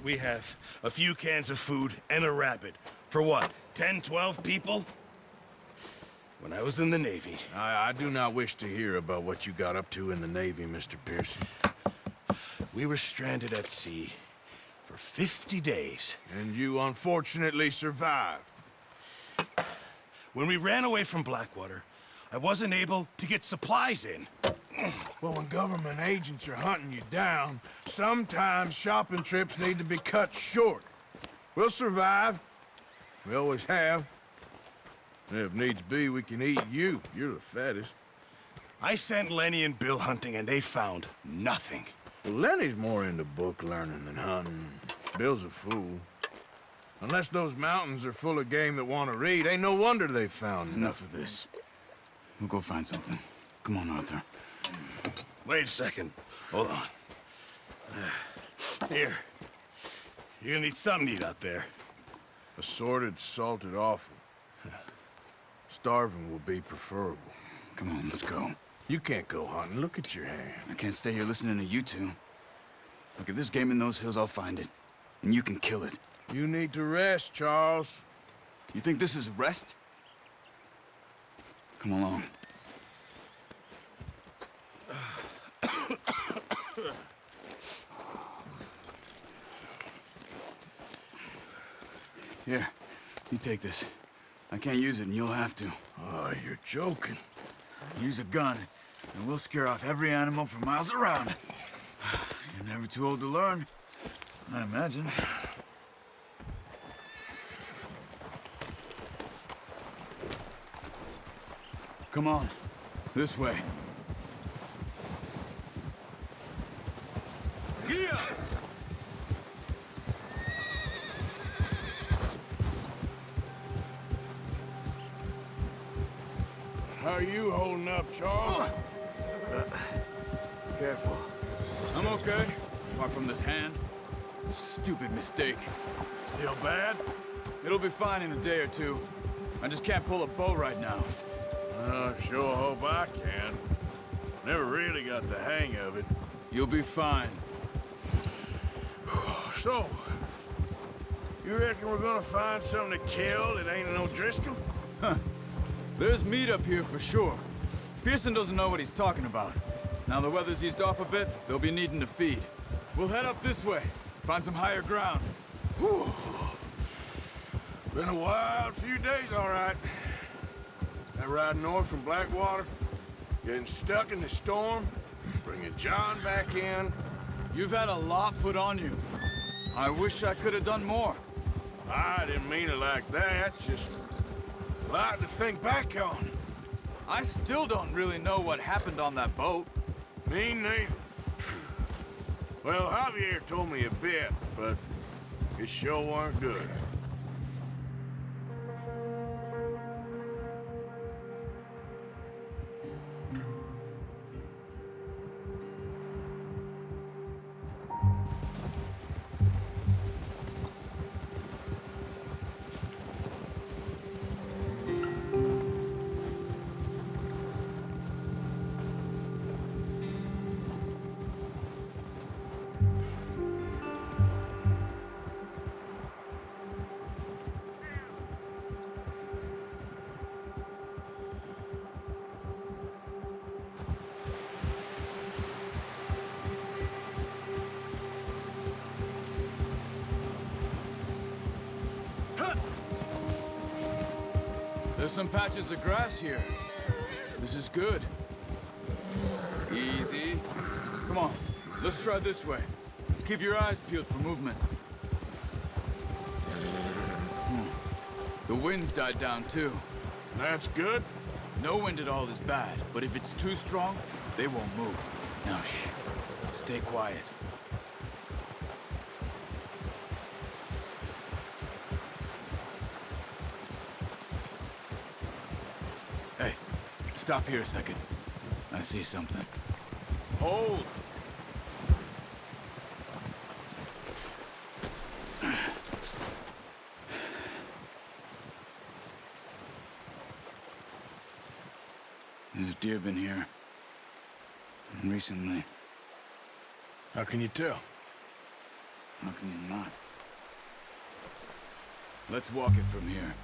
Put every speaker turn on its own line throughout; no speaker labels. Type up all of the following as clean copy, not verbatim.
we have a few cans of food and a rabbit. For what, 10, 12 people? When I was in the Navy...
I do not wish to hear about what you got up to in the Navy, Mr. Pearson.
We were stranded at sea for 50 days.
And you unfortunately survived.
When we ran away from Blackwater, I wasn't able to get supplies in.
Well, when government agents are hunting you down, sometimes shopping trips need to be cut short. We'll survive. We always have. And if needs be, we can eat you. You're the fattest.
I sent Lenny and Bill hunting, and they found nothing.
Well, Lenny's more into book learning than hunting. Bill's a fool. Unless those mountains are full of game that want to read, ain't no wonder they found
Enough of this. We'll go find something. Come on, Arthur.
Wait a second. Hold on. Here. You're gonna need something to eat out there.
Assorted, salted offal. Starving will be preferable.
Come on, let's go.
You can't go hunting. Look at your hand.
I can't stay here listening to you two. Look, if there's game in those hills, I'll find it. And you can kill it.
You need to rest, Charles.
You think this is rest? Come along. Here, you take this. I can't use it, and you'll have to.
Oh, you're joking.
Use a gun, and we'll scare off every animal for miles around. You're never too old to learn, I imagine. Come on, this way.
Yeah! How are you holding up, Charles?
Careful. I'm okay, apart from this hand. Stupid mistake.
Still bad?
It'll be fine in a day or two. I just can't pull a bow right now.
I sure hope I can. Never really got the hang of it.
You'll be fine.
So, you reckon we're gonna find something to kill that ain't no Driscoll?
There's meat up here for sure. Pearson doesn't know what he's talking about. Now the weather's eased off a bit, they'll be needing to feed. We'll head up this way, find some higher ground.
Whew. Been a wild few days, all right. That ride north from Blackwater, getting stuck in the storm, bringing John back in.
You've had a lot put on you. I wish I could have done more.
I didn't mean it like that, just a lot to think back on.
I still don't really know what happened on that boat.
Me neither. Well, Javier told me a bit, but it sure weren't good.
There's some patches of grass here. This is good. Easy. Come on, let's try this way. Keep your eyes peeled for movement. The wind's died down too.
That's good.
No wind at all is bad, but if it's too strong, they won't move. Now shh, stay quiet. Hey, stop here a second. I see something.
Hold.
There's deer been here. Recently.
How can you tell?
I can you not? Let's walk it from here.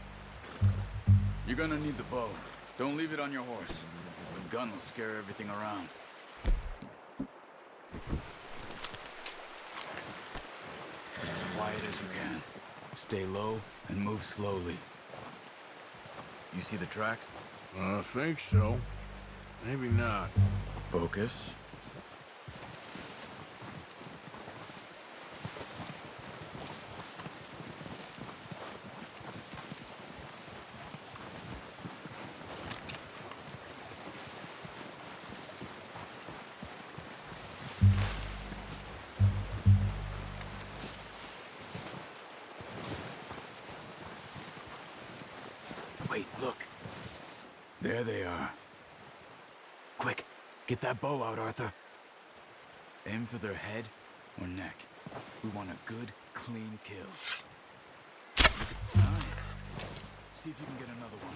You're gonna need the bow. Don't leave it on your horse. The gun will scare everything around. Quiet as you can. Stay low and move slowly. You see the tracks?
I think so. Maybe not.
Focus. Wait, look. There they are. Quick, get that bow out, Arthur. Aim for their head or neck. We want a good, clean kill. Nice. See if you can get another one.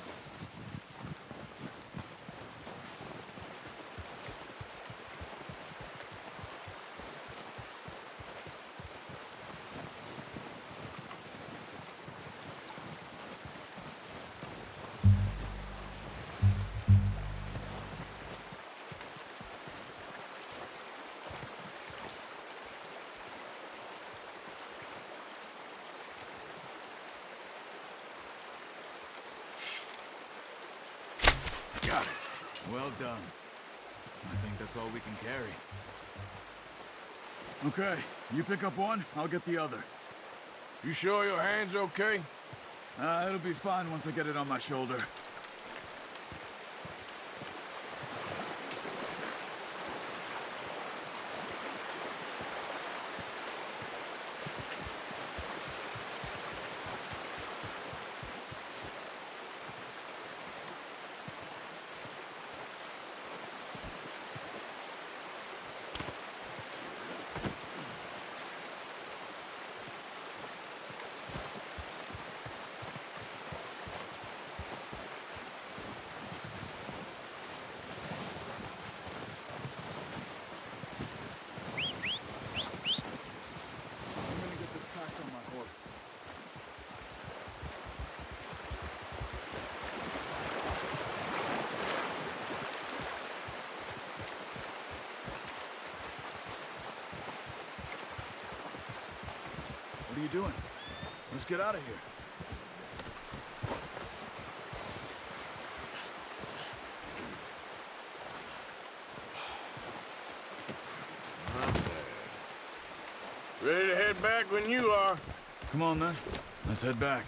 Got it.
Well done. I think that's all we can carry. Okay, you pick up one, I'll get the other.
You sure your hand's okay?
It'll be fine once I get it on my shoulder. What are you doing? Let's get out of here.
Ready to head back when you are.
Come on then, let's head back.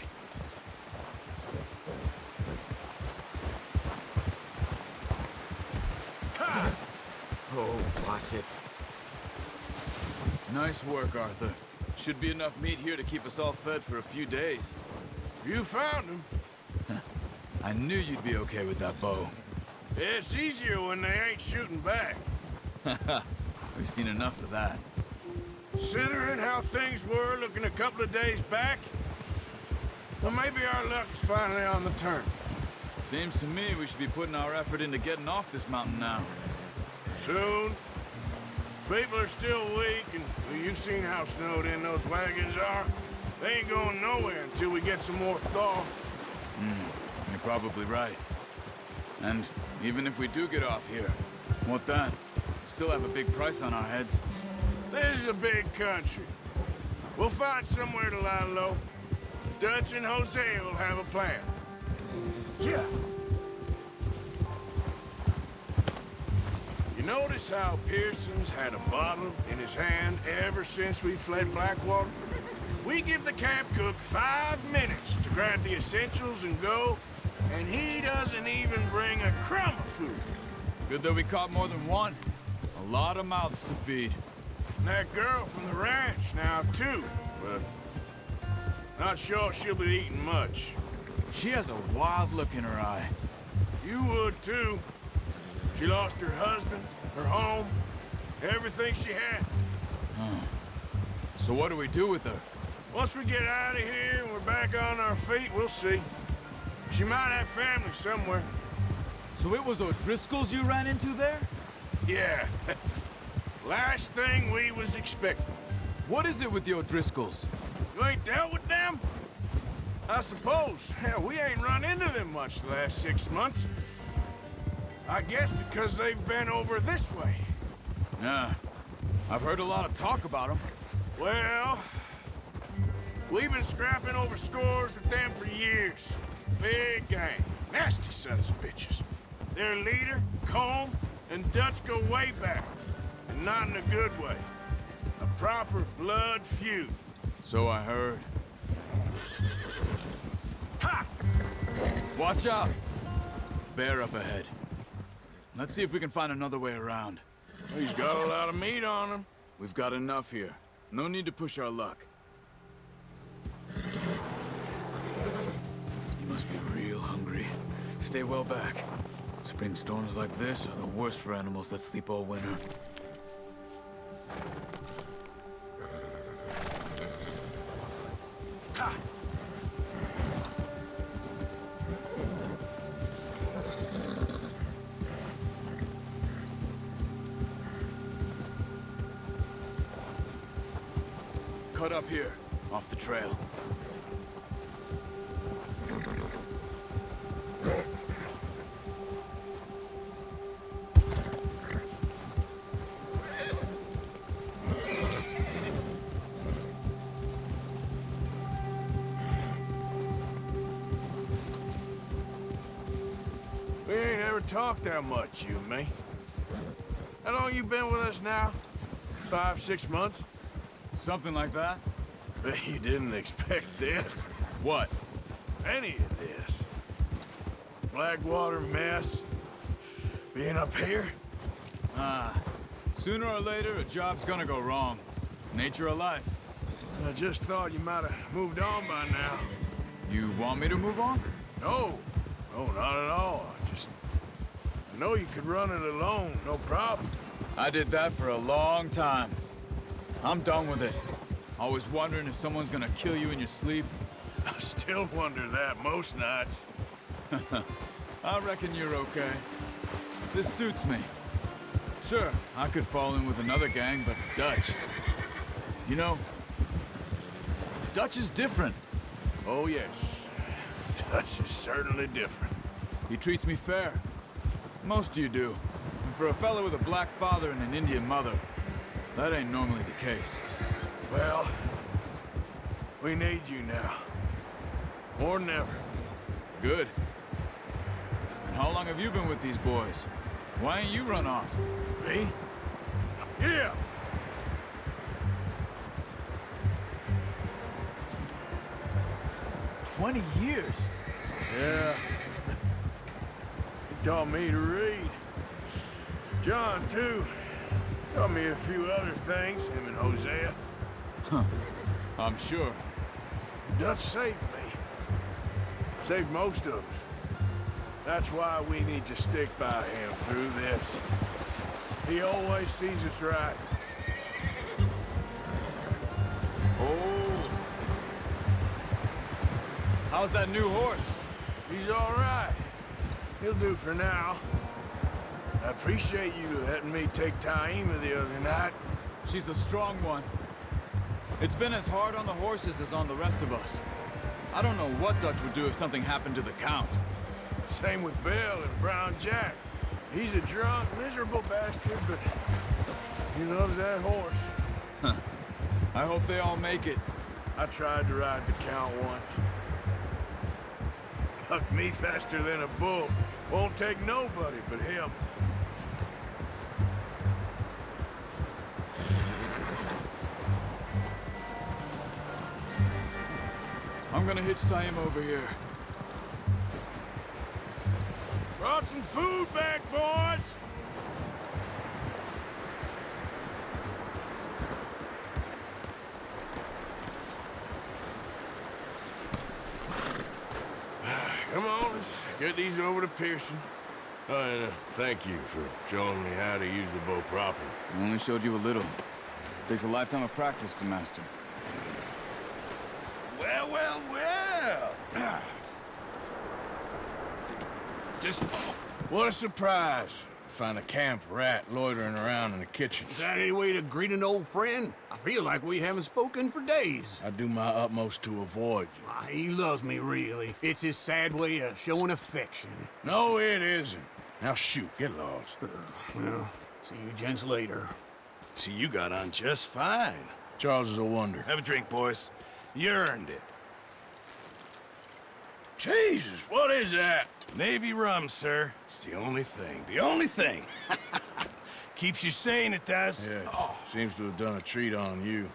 Ha!
Oh, watch it. Nice work, Arthur. Should be enough meat here to keep us all fed for a few days.
You found him.
I knew you'd be okay with that bow.
It's easier when they ain't shooting back.
We've seen enough of that.
Considering how things were looking a couple of days back, well, maybe our luck's finally on the turn.
Seems to me we should be putting our effort into getting off this mountain now.
Soon. People are still weak, and well, you've seen how snowed in those wagons are. They ain't going nowhere until we get some more thaw.
You're probably right. And even if we do get off here, what then? Still have a big price on our heads.
This is a big country. We'll find somewhere to lie low. Dutch and Hosea will have a plan.
Yeah.
You notice how Pearson's had a bottle in his hand ever since we fled Blackwater? We give the camp cook 5 minutes to grab the essentials and go, and he doesn't even bring a crumb of food.
Good that we caught more than one. A lot of mouths to feed.
And that girl from the ranch now, too, but not sure she'll be eating much.
She has a wild look in her eye.
You would, too. She lost her husband, her home, everything she had.
So what do we do with her?
Once we get out of here and we're back on our feet, we'll see. She might have family somewhere.
So it was O'Driscoll's you ran into there?
Yeah. Last thing we was expecting.
What is it with the O'Driscolls?
You ain't dealt with them? I suppose. Hell, we ain't run into them much the last 6 months. I guess because they've been over this way.
Yeah. I've heard a lot of talk about them.
Well, we've been scrapping over scores with them for years. Big gang. Nasty sons of bitches. Their leader, Combe, and Dutch go way back. And not in a good way. A proper blood feud.
So I heard.
Ha!
Watch out! Bear up ahead. Let's see if we can find another way around.
He's got a lot of meat on him.
We've got enough here. No need to push our luck. You must be real hungry. Stay well back. Spring storms like this are the worst for animals that sleep all winter.
Ha!
Cut up here, off the trail.
We ain't ever talked that much, you and me. How long you been with us now? 5, 6 months?
Something like that?
Bet you didn't expect this.
What?
Any of this. Blackwater mess. Being up here?
Sooner or later, a job's gonna go wrong. Nature of life.
I just thought you might have moved on by now.
You want me to move on?
No. No, not at all. I know you could run it alone, no problem.
I did that for a long time. I'm done with it. Always wondering if someone's gonna kill you in your sleep.
I still wonder that most nights.
I reckon you're okay. This suits me. Sure, I could fall in with another gang, but Dutch... You know, Dutch is different.
Oh, yes. Dutch is certainly different.
He treats me fair. Most of you do. And for a fellow with a black father and an Indian mother, that ain't normally the case.
Well, we need you now. More than ever.
Good. And how long have you been with these boys? Why ain't you run off?
Me? Yeah!
20 years?
Yeah. He taught me to read. John, too. Taught me a few other things, him and Hosea.
Huh. I'm sure.
Dutch saved me. Saved most of us. That's why we need to stick by him through this. He always sees us right.
Oh. How's that new horse?
He's all right. He'll do for now. I appreciate you letting me take Taima the other night.
She's a strong one. It's been as hard on the horses as on the rest of us. I don't know what Dutch would do if something happened to the Count.
Same with Bill and Brown Jack. He's a drunk, miserable bastard, but he loves that horse.
Huh. I hope they all make it.
I tried to ride the Count once. Bucked me faster than a bull. Won't take nobody but him.
I'm gonna hitch Taima over here.
Brought some food back, boys! Come on, let's get these over to Pearson. Oh, and thank you for showing me how to use the bow properly.
I only showed you a little. Takes a lifetime of practice to master.
Well, well, well! Just... What a surprise. find a camp rat loitering around in the kitchen.
Is that any way to greet an old friend? I feel like we haven't spoken for days.
I do my utmost to avoid you.
He loves me, really. It's his sad way of showing affection.
No, it isn't. Now shoot, get lost.
Well, see you gents later.
See, you got on just fine.
Charles is a wonder.
Have a drink, boys. You earned it.
Jesus, what is that?
Navy rum, sir. It's the only thing. The only thing. Keeps you sane, it does.
Yes, seems to have done a treat on you.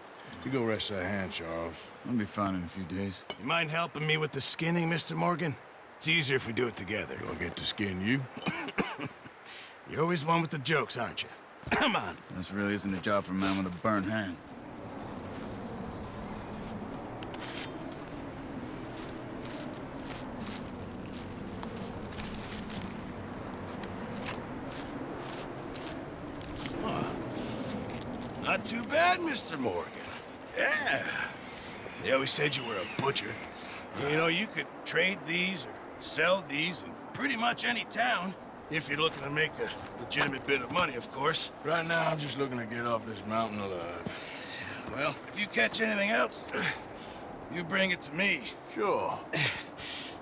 You go rest that hand, Charles.
I'll be fine in a few days.
You mind helping me with the skinning, Mr. Morgan? It's easier if we do it together.
Do I get to skin you?
You're always one with the jokes, aren't you? Come on.
This really isn't a job for a man with a burnt hand.
Not too bad, Mr. Morgan. Yeah. They always said you were a butcher. You know, you could trade these or sell these in pretty much any town. If you're looking to make a legitimate bit of money, of course.
Right now, I'm just looking to get off this mountain alive.
Well, if you catch anything else, you bring it to me.
Sure.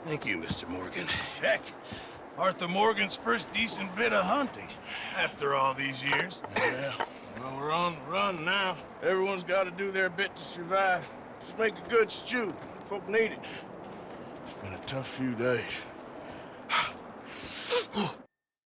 Thank you, Mr. Morgan. Heck, Arthur Morgan's first decent bit of hunting after all these years.
Yeah. Well, we're on the run now. Everyone's got to do their bit to survive. Just make a good stew. Folk need it. It's been a tough few days.